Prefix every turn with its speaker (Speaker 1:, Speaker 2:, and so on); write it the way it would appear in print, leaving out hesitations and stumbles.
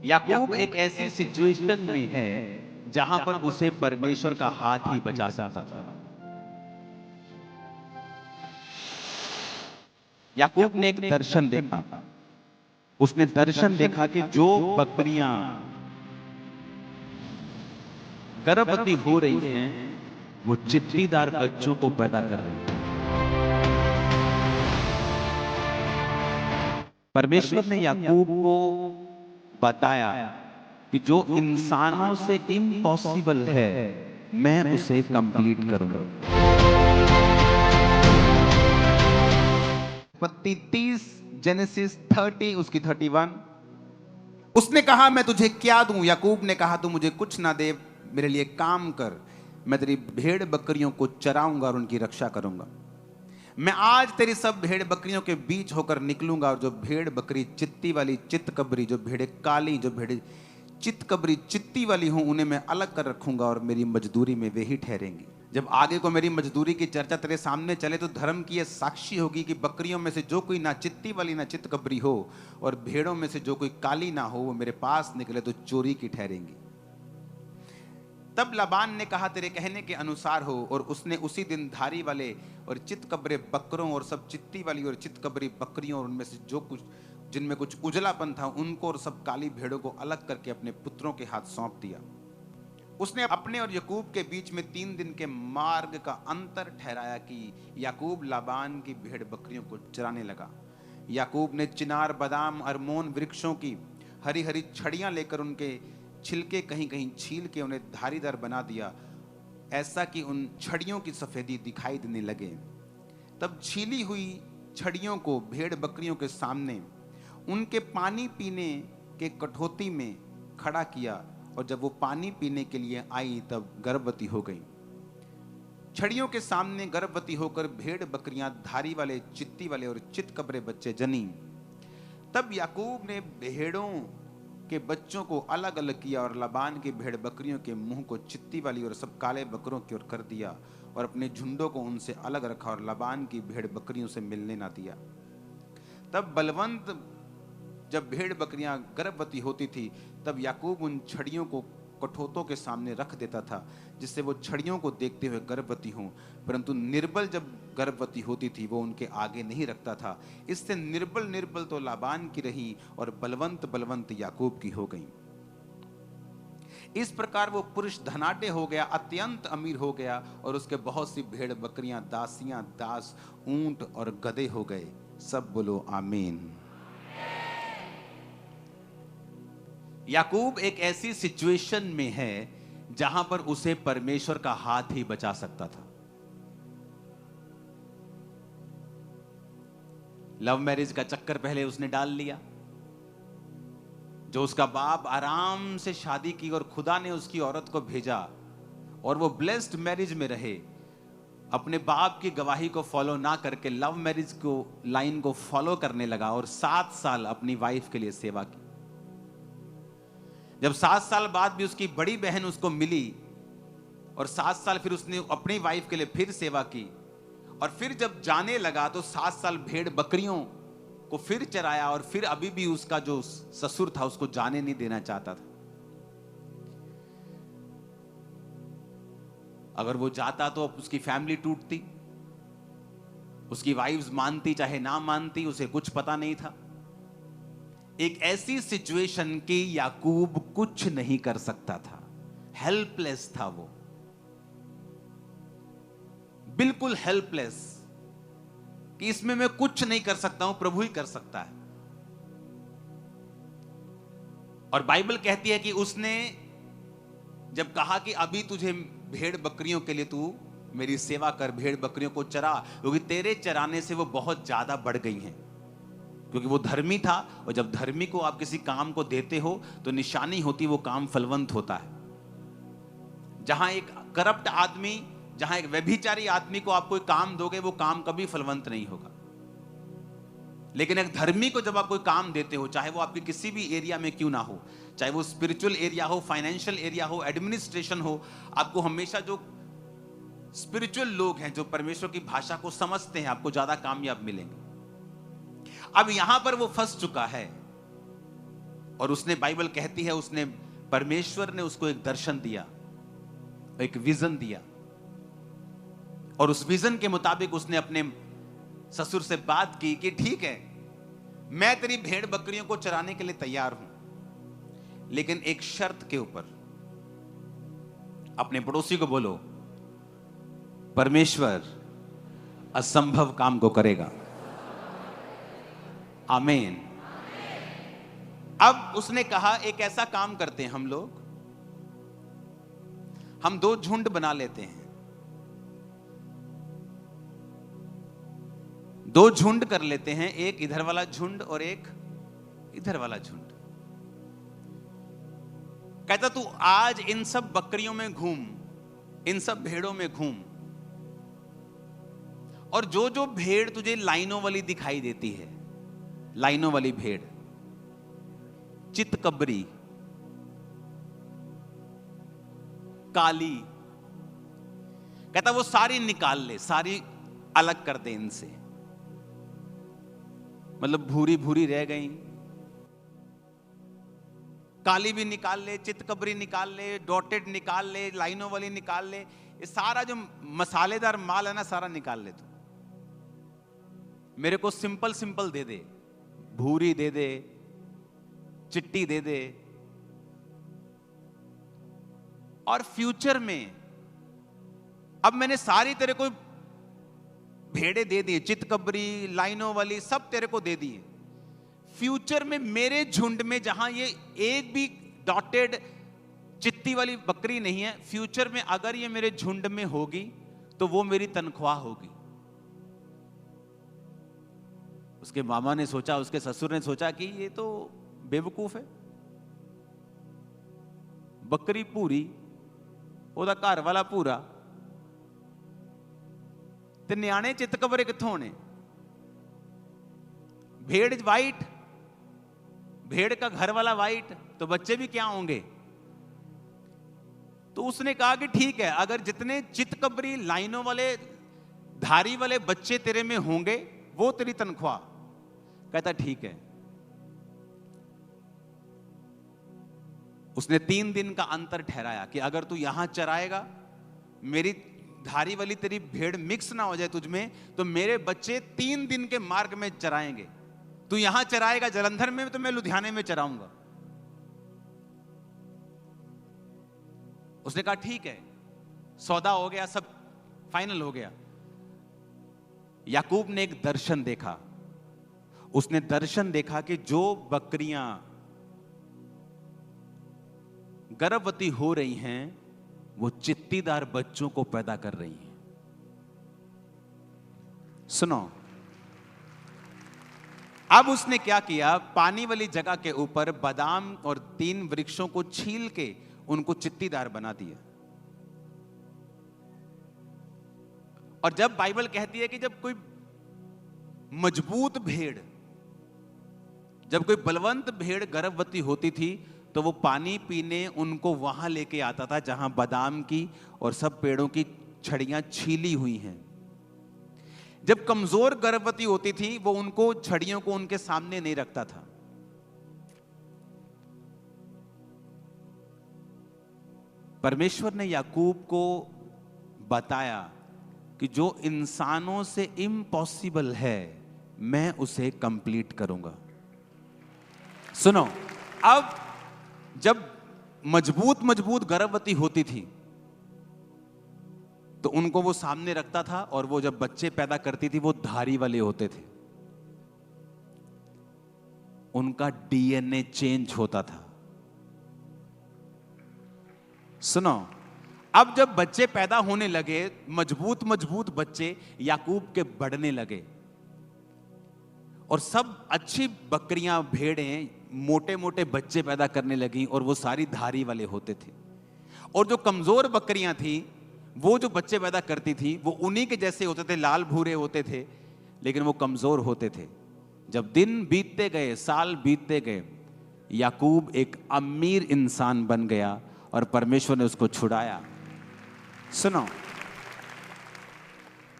Speaker 1: याकूब एक ऐसी सिचुएशन में है जहां पर उसे परमेश्वर का हाथ ही बचा सकता था। याकूब ने एक दर्शन देखा। उसने दर्शन देखा कि जो बकरियां गर्भवती हो रही हैं, वो चित्तीदार बच्चों को पैदा कर रही हैं। परमेश्वर ने याकूब को बताया कि जो इंसानों से इम्पॉसिबल है, मैं उसे कंप्लीट करूंगा। उत्पत्ति 30, जेनेसिस 30 उसकी 31। उसने कहा मैं तुझे क्या दूं? याकूब ने कहा तू मुझे कुछ ना दे, मेरे लिए काम कर, मैं तेरी भेड़ बकरियों को चराऊंगा और उनकी रक्षा करूंगा। मैं आज तेरी सब भेड़ बकरियों के बीच होकर निकलूंगा और जो भेड़ बकरी चित्ती वाली चित्तकबरी, जो भेड़े काली, जो भेड़े चित्तकबरी चित्ती वाली हों, उन्हें मैं अलग कर रखूंगा और मेरी मजदूरी में वे ही ठहरेंगी। जब आगे को मेरी मजदूरी की चर्चा तेरे सामने चले तो धर्म की यह साक्षी होगी कि बकरियों में से जो कोई ना चित्ती वाली ना चित्तकबरी हो और भेड़ों में से जो कोई काली ना हो, वो मेरे पास निकले तो चोरी की ठहरेंगी। तब लाबान ने कहा तेरे कहने के अनुसार हो, और उसने उसी दिन धारी वाले और चित्तकबरे बकरों और सब चित्ती वाली और चित्तकबरी बकरियों और उनमें से जो कुछ जिनमें कुछ उजलापन था उनको और सब काली भेड़ों को अलग करके अपने पुत्रों के हाथ सौंप दिया। उसने अपने और याकूब के बीच में 3 दिन के मार्ग का अंतर ठहराया कि याकूब लाबान की भेड़ बकरियों को चराने लगा। याकूब ने चिनार, बादाम, अरमोन वृक्षों की हरी हरी छड़ियां लेकर उनके छिलके कहीं कहीं छील के उन्हें धारीदार बना दिया, ऐसा कि उन छड़ियों की सफेदी दिखाई देने लगे। तब छीली हुई छड़ियों को भेड़ बकरियों के सामने उनके पानी पीने के कठौती में खड़ा किया, और जब वो पानी पीने के लिए आई तब गर्भवती हो गई। छड़ियों के सामने गर्भवती होकर भेड़ बकरियां धारी वाले, चित्ती वाले और चित्तकबरे बच्चे जनी। तब याकूब ने भेड़ों के बच्चों को अलग अलग किया और लाबान की भेड़ बकरियों के मुंह को चित्ती वाली और सब काले बकरों की ओर कर दिया, और अपने झुंडों को उनसे अलग रखा और लाबान की भेड़ बकरियों से मिलने ना दिया। तब बलवंत जब भेड़ बकरियां गर्भवती होती थी तब याकूब उन छड़ियों को कठौतों के सामने रख देता था, जिससे वो छड़ियों को देखते हुए गर्भवती हों, परंतु निर्बल जब गर्भवती होती थी वो उनके आगे नहीं रखता था। इससे निर्बल निर्बल तो लाबान की रही और बलवंत बलवंत याकूब की हो गई। इस प्रकार वो पुरुष धनाढ्य हो गया, अत्यंत अमीर हो गया, और उसके बहुत सी भेड़ बकरियां, दासियां, दास, ऊंट और गधे हो गए। सब बोलो आमीन। याकूब एक ऐसी सिचुएशन में है जहां पर उसे परमेश्वर का हाथ ही बचा सकता था। लव मैरिज का चक्कर पहले उसने डाल लिया। जो उसका बाप आराम से शादी की और खुदा ने उसकी औरत को भेजा और वो ब्लेस्ड मैरिज में रहे, अपने बाप की गवाही को फॉलो ना करके लव मैरिज को लाइन को फॉलो करने लगा और 7 साल अपनी वाइफ के लिए सेवा की। जब 7 साल बाद भी उसकी बड़ी बहन उसको मिली और 7 साल फिर उसने अपनी वाइफ के लिए फिर सेवा की, और फिर जब जाने लगा तो 7 साल भेड़ बकरियों को फिर चराया, और फिर अभी भी उसका जो ससुर था उसको जाने नहीं देना चाहता था। अगर वो जाता तो उसकी फैमिली टूटती, उसकी वाइफ्स मानती चाहे ना मानती, उसे कुछ पता नहीं था। एक ऐसी सिचुएशन की याकूब कुछ नहीं कर सकता था, हेल्पलेस था वो, बिल्कुल हेल्पलेस, कि इसमें मैं कुछ नहीं कर सकता हूं, प्रभु ही कर सकता है। और बाइबल कहती है कि उसने जब कहा कि अभी तुझे भेड़ बकरियों के लिए तू मेरी सेवा कर, भेड़ बकरियों को चरा, क्योंकि तेरे चराने से वो बहुत ज्यादा बढ़ गई हैं, क्योंकि वो धर्मी था, और जब धर्मी को आप किसी काम को देते हो तो निशानी होती वो काम फलवंत होता है। जहां एक करप्ट आदमी, जहां एक व्यभिचारी आदमी को आप कोई काम दोगे वो काम कभी फलवंत नहीं होगा। लेकिन एक धर्मी को जब आप कोई काम देते हो, चाहे वो आपके किसी भी एरिया में क्यों ना हो, चाहे वो स्पिरिचुअल एरिया हो, फाइनेंशियल एरिया हो, एडमिनिस्ट्रेशन हो, आपको हमेशा जो स्पिरिचुअल लोग हैं, जो परमेश्वर की भाषा को समझते हैं, आपको ज्यादा कामयाब मिलेंगे। अब यहां पर वो फंस चुका है और उसने, बाइबल कहती है, उसने, परमेश्वर ने उसको एक दर्शन दिया, एक विजन दिया, और उस विजन के मुताबिक उसने अपने ससुर से बात की कि ठीक है, मैं तेरी भेड़ बकरियों को चराने के लिए तैयार हूं, लेकिन एक शर्त के ऊपर। अपने पड़ोसी को बोलो, परमेश्वर असंभव काम को करेगा। आमीन। अब उसने कहा, एक ऐसा काम करते हैं हम लोग, हम 2 झुंड बना लेते हैं, 2 झुंड कर लेते हैं, एक इधर वाला झुंड और एक इधर वाला झुंड। कहता तू आज इन सब बकरियों में घूम, इन सब भेड़ों में घूम, और जो जो भेड़ तुझे लाइनों वाली दिखाई देती है, लाइनों वाली भेड़, चितकबरी, काली, कहता वो सारी निकाल ले, सारी अलग कर दे इनसे। मतलब भूरी भूरी रह गई, काली भी निकाल ले, चितकबरी निकाल ले, डॉटेड निकाल ले, लाइनों वाली निकाल ले, ये सारा जो मसालेदार माल है ना, सारा निकाल ले। तू मेरे को सिंपल सिंपल दे दे, भूरी दे दे, चिट्टी दे दे, और फ्यूचर में अब मैंने सारी तेरे को भेड़े दे दी, चितकबरी, लाइनों वाली, सब तेरे को दे दी। फ्यूचर में मेरे झुंड में जहां ये एक भी डॉटेड चित्ती वाली बकरी नहीं है, फ्यूचर में अगर ये मेरे झुंड में होगी तो वो मेरी तनख्वाह होगी। उसके मामा ने सोचा, उसके ससुर ने सोचा कि ये तो बेवकूफ है, बकरी पूरी, ओदा घर वाला पूरा, ते न्याणे चितकबरे कित्थों होने? भेड़ वाइट, भेड़ का घर वाला वाइट, तो बच्चे भी क्या होंगे? तो उसने कहा कि ठीक है, अगर जितने चितकबरी, लाइनों वाले, धारी वाले बच्चे तेरे में होंगे वो तेरी तनख्वाह। कहता ठीक है। उसने 3 दिन का अंतर ठहराया कि अगर तू यहां चराएगा, मेरी धारी वाली तेरी भेड़ मिक्स ना हो जाए तुझ में, तो मेरे बच्चे 3 दिन के मार्ग में चराएंगे। तू यहां चराएगा जलंधर में, तो मैं लुधियाने में चराऊंगा। उसने कहा ठीक है, सौदा हो गया, सब फाइनल हो गया। याकूब ने एक दर्शन देखा। उसने दर्शन देखा कि जो बकरियां गर्भवती हो रही हैं, वो चित्तीदार बच्चों को पैदा कर रही हैं। सुनो, अब उसने क्या किया, पानी वाली जगह के ऊपर बादाम और 3 वृक्षों को छील के उनको चित्तीदार बना दिया। और जब बाइबल कहती है कि जब कोई मजबूत भेड़, जब कोई बलवंत भेड़ गर्भवती होती थी, तो वो पानी पीने उनको वहां लेके आता था जहां बादाम की और सब पेड़ों की छड़ियां छीली हुई हैं। जब कमजोर गर्भवती होती थी, वो उनको छड़ियों को उनके सामने नहीं रखता था। परमेश्वर ने याकूब को बताया कि जो इंसानों से इम्पॉसिबल है, मैं उसे कंप्लीट करूंगा। सुनो, अब जब मजबूत गर्भवती होती थी तो उनको वो सामने रखता था, और वो जब बच्चे पैदा करती थी वो धारी वाले होते थे, उनका डीएनए चेंज होता था। सुनो, अब जब बच्चे पैदा होने लगे, मजबूत बच्चे याकूब के बढ़ने लगे, और सब अच्छी बकरियां, भेड़ें मोटे मोटे बच्चे पैदा करने लगी, और वो सारी धारी वाले होते थे। और जो कमजोर बकरियां थी, वो जो बच्चे पैदा करती थी, वो उन्हीं के जैसे होते थे, लाल भूरे होते थे, लेकिन वो कमजोर होते थे। जब दिन बीतते गए, साल बीतते गए, याकूब एक अमीर इंसान बन गया और परमेश्वर ने उसको छुड़ाया। सुनो,